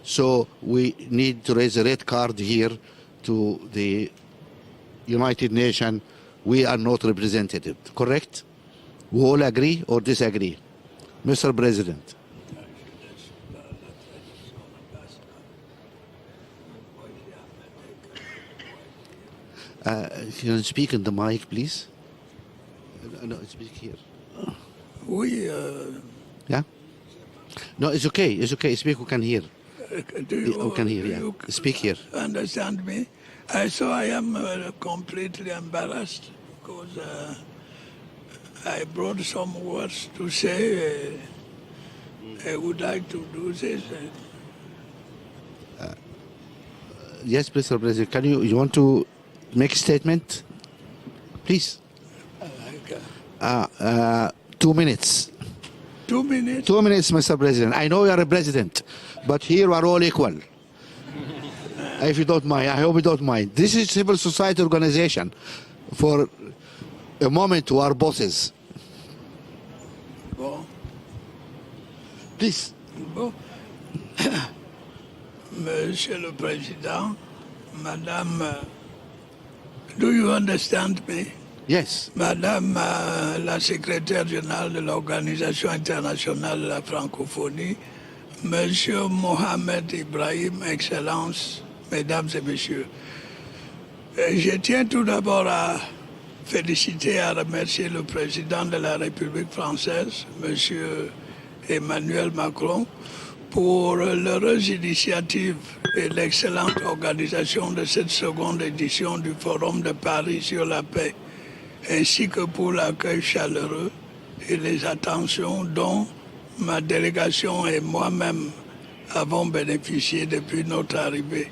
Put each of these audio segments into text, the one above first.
So we need to raise a red card here to the United Nations. We are not represented, correct? We all agree or disagree? Mr. President. Can you speak in the mic, please? No, speak here. Oui. Yeah? No, it's okay. It's okay. Speak, we can hear. Do you, We can hear, yeah. you Speak here. understand me? So I am completely embarrassed because I brought some words to say. I would like to do this. Yes, Mr. President. Can you want to make a statement? Please. 2 minutes. 2 minutes? 2 minutes, Mr. President. I know you are a president, but here we are all equal. If you don't mind, I hope you don't mind. This is civil society organization. For a moment, we are bosses. Bon. Please. Bon. Monsieur le Président, Madame, do you understand me? Yes. Madame la secrétaire générale de l'Organisation internationale de la francophonie, Monsieur Mohamed Ibrahim, Excellences, Mesdames et Messieurs, je tiens tout d'abord à féliciter et à remercier le président de la République française, Monsieur Emmanuel Macron, pour l'heureuse initiative et l'excellente organisation de cette seconde édition du Forum de Paris sur la paix, ainsi que pour l'accueil chaleureux et les attentions dont ma délégation et moi-même avons bénéficié depuis notre arrivée.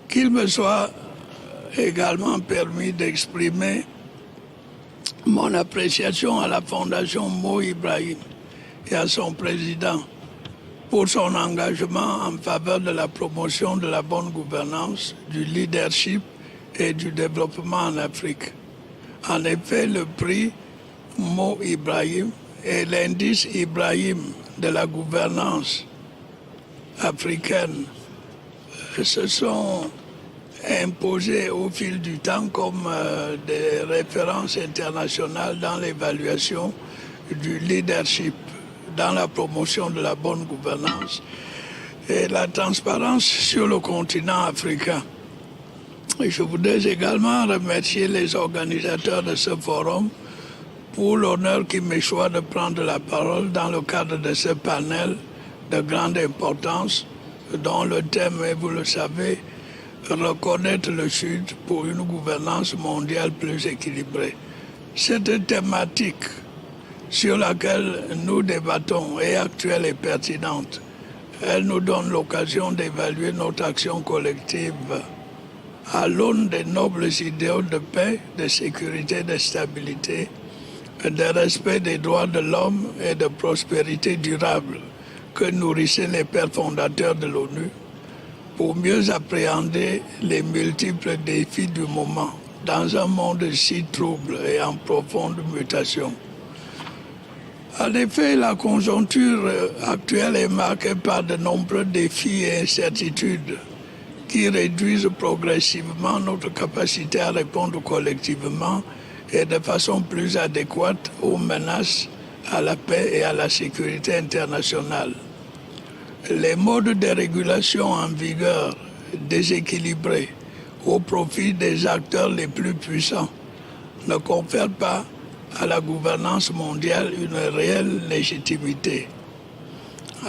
Qu'il me soit également permis d'exprimer mon appréciation à la Fondation Mo Ibrahim et à son président pour son engagement en faveur de la promotion de la bonne gouvernance, du leadership et du développement en Afrique. En effet, le prix Mo Ibrahim et l'indice Ibrahim de la gouvernance africaine se sont imposés au fil du temps comme des références internationales dans l'évaluation du leadership, dans la promotion de la bonne gouvernance et la transparence sur le continent africain. Et je voudrais également remercier les organisateurs de ce forum pour l'honneur qui me choisit de prendre la parole dans le cadre de ce panel de grande importance dont le thème est, vous le savez, reconnaître le Sud pour une gouvernance mondiale plus équilibrée. Cette thématique sur laquelle nous débattons est actuelle et pertinente. Elle nous donne l'occasion d'évaluer notre action collective à l'aune des nobles idéaux de paix, de sécurité, de stabilité, de respect des droits de l'homme et de prospérité durable que nourrissaient les pères fondateurs de l'ONU pour mieux appréhender les multiples défis du moment dans un monde si trouble et en profonde mutation. En effet, la conjoncture actuelle est marquée par de nombreux défis et incertitudes qui réduisent progressivement notre capacité à répondre collectivement et de façon plus adéquate aux menaces à la paix et à la sécurité internationale. Les modes de régulation en vigueur déséquilibrés au profit des acteurs les plus puissants ne confèrent pas à la gouvernance mondiale une réelle légitimité.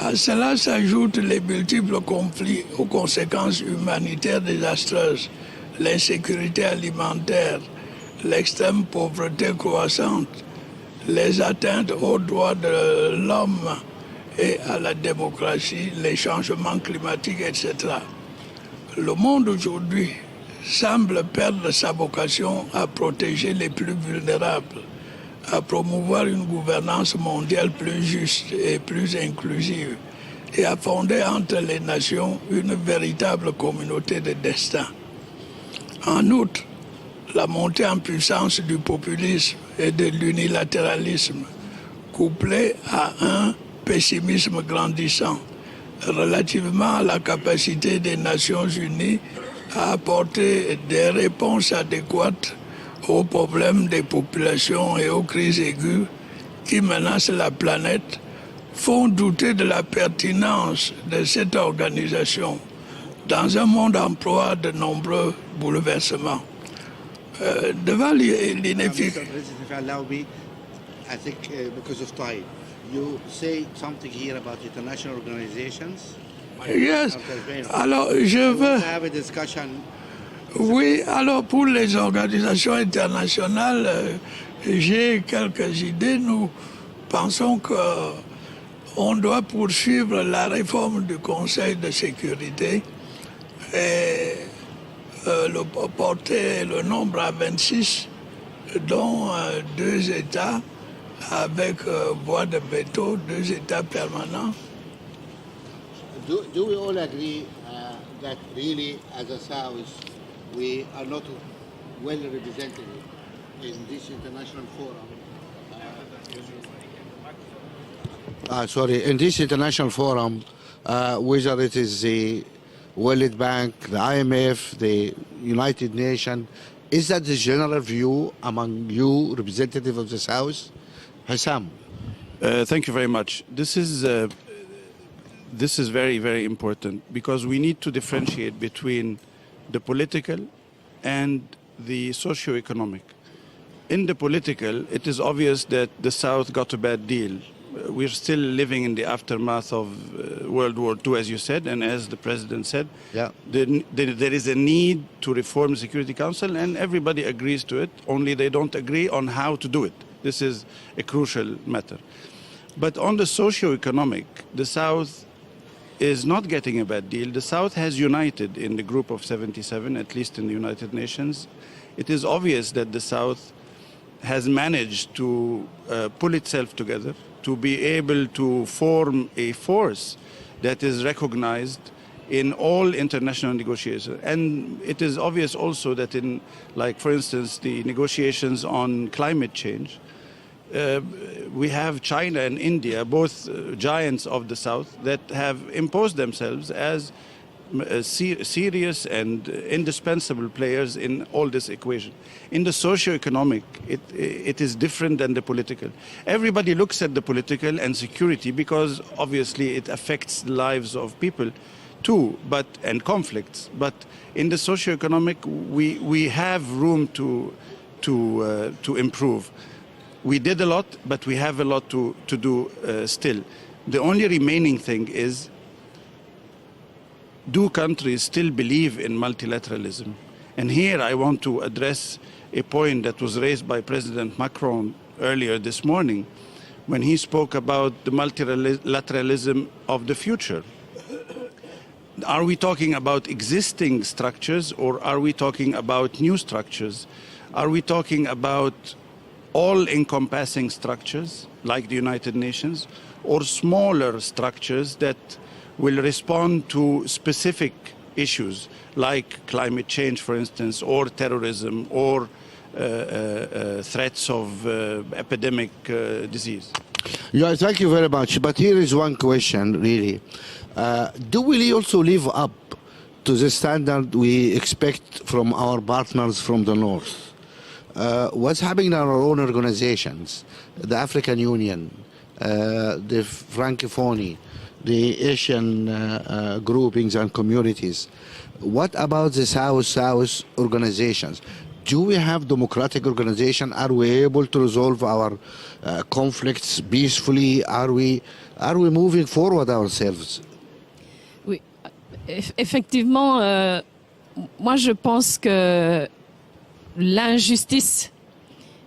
À cela s'ajoutent les multiples conflits aux conséquences humanitaires désastreuses, l'insécurité alimentaire, l'extrême pauvreté croissante, les atteintes aux droits de l'homme et à la démocratie, les changements climatiques, etc. Le monde aujourd'hui semble perdre sa vocation à protéger les plus vulnérables, à promouvoir une gouvernance mondiale plus juste et plus inclusive et à fonder entre les nations une véritable communauté de destin. En outre, la montée en puissance du populisme et de l'unilatéralisme, couplée à un pessimisme grandissant, relativement à la capacité des Nations Unies à apporter des réponses adéquates aux problèmes des populations et aux crises aiguës qui menacent la planète, font douter de la pertinence de cette organisation dans un monde en proie de nombreux bouleversements. Devant l'inefficacité... If you allow me, I think because of time, you say something here about international organizations. Yes. Alors, je veux... Have a discussion. Oui, alors pour les organisations internationales, j'ai quelques idées. Nous pensons qu'on doit poursuivre la réforme du Conseil de sécurité et porter le nombre à 26, dont 2 États avec voix de veto, 2 États permanents. Do we all agree that really, as a South, we are not well represented in this international forum? In this international forum, whether it is the World Bank, the IMF, the United Nations, is that the general view among you, representative of the South? Hassam. Thank you very much. This is very, very important because we need to differentiate between the political and the socio-economic. In the political, it is obvious that the South got a bad deal. We're still living in the aftermath of World War II, as you said, and as the President said. Yeah. There is a need to reform the Security Council, and everybody agrees to it, only they don't agree on how to do it. This is a crucial matter. But on the socio-economic, the South is not getting a bad deal. The South has united in the group of 77, at least in the United Nations. It is obvious that the South has managed to pull itself together, to be able to form a force that is recognized in all international negotiations. And it is obvious also that in, like, for instance, the negotiations on climate change, we have China and India, both giants of the South, that have imposed themselves as serious and indispensable players in all this equation. In the socio-economic, it is different than the political. Everybody looks at the political and security because obviously it affects the lives of people too, and conflicts. But in the socio-economic, we have room to improve. We did a lot, but we have a lot to do still. The only remaining thing is, do countries still believe in multilateralism? And here I want to address a point that was raised by President Macron earlier this morning when he spoke about the multilateralism of the future. Are we talking about existing structures or are we talking about new structures? Are we talking about all-encompassing structures like the United Nations or smaller structures that will respond to specific issues like climate change, for instance, or terrorism, or threats of epidemic disease? Yeah, thank you very much. But here is one question, really. Do we also live up to the standard we expect from our partners from the North? What's happening in our own organizations, the African Union, the Francophonie, the Asian groupings and communities? What about the South-South organizations? Do we have democratic organization? Are we able to resolve our conflicts peacefully? Are we moving forward ourselves? Oui, effectivement, moi je pense que l'injustice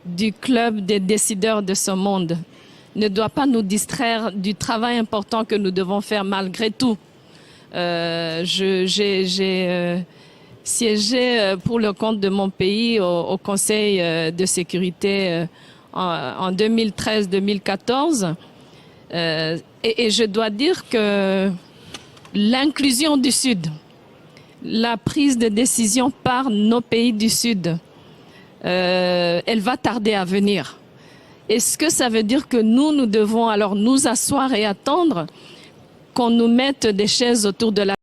du club des décideurs de ce monde ne doit pas nous distraire du travail important que nous devons faire malgré tout. J'ai siégé pour le compte de mon pays au Conseil de sécurité en 2013-2014 et je dois dire que l'inclusion du Sud, la prise de décision par nos pays du Sud, elle va tarder à venir. Est-ce que ça veut dire que nous devons alors nous asseoir et attendre qu'on nous mette des chaises autour de la